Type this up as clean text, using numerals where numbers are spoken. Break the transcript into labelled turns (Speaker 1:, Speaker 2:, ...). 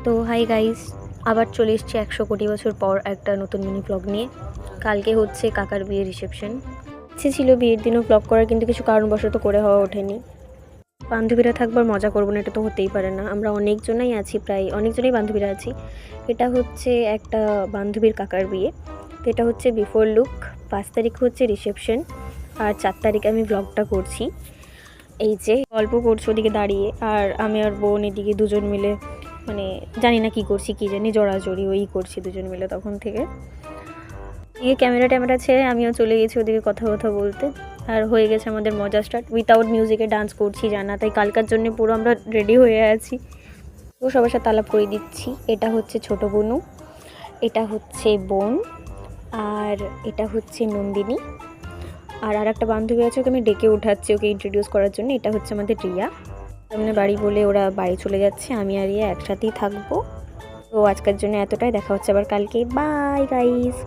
Speaker 1: তো hi guys, আবার চলে এসেছি 100 কোটি বছর পর একটা নতুন মিনি ব্লগ নিয়ে। কালকে হচ্ছে কাকার বিয়ের রিসেপশন। ইচ্ছে ছিল বিয়ের দিনও ব্লগ করার, কিন্তু কিছু কারণবশত করে হওয়া ওঠেনি। বান্ধবীরা থাকবার মজা করবো না, এটা তো হতেই পারে না। আমরা অনেকজনই আছি, প্রায় অনেকজনই বান্ধবীরা আছি। এটা হচ্ছে একটা বান্ধবীর কাকার বিয়ে। তো এটা হচ্ছে বিফোর লুক। 5 তারিখ হচ্ছে রিসেপশন, আর 4 তারিখে আমি ব্লগটা করছি। এই যে গল্প করছি ওদিকে দাঁড়িয়ে, আর আমি আর বোন এদিকে দুজন মিলে মানে জানি না কি করছি, কি জানি জড়াজড়ি ওই করছি দুজন মিলে তখন থেকে। এদিকে ক্যামেরা ছেড়ে আমিও চলে গেছি ওদিকে কথা বলতে। আর হয়ে গেছে আমাদের মজা স্টার্ট। উইথাউট মিউজিকে ডান্স করছি জানা, তাই কালকার জন্য পুরো আমরা রেডি হয়ে আছি। তো সবার সাথে আলাপ করে দিচ্ছি। এটা হচ্ছে ছোট বোনু, এটা হচ্ছে বোন, আর এটা হচ্ছে নন্দিনী। আর একটা বান্ধবী আছে, ওকে আমি ডেকে উঠাচ্ছি ওকে ইন্ট্রোডিউস করার জন্য। এটা হচ্ছে আমাদের রিয়া। সামনে বাড়ি বলে ওরা বাড়ি চলে যাচ্ছে, আমি আর রিয়া একসাথেই থাকবো। তো আজকের জন্য এতটাই, দেখা হচ্ছে আবার কালকে। Bye guys.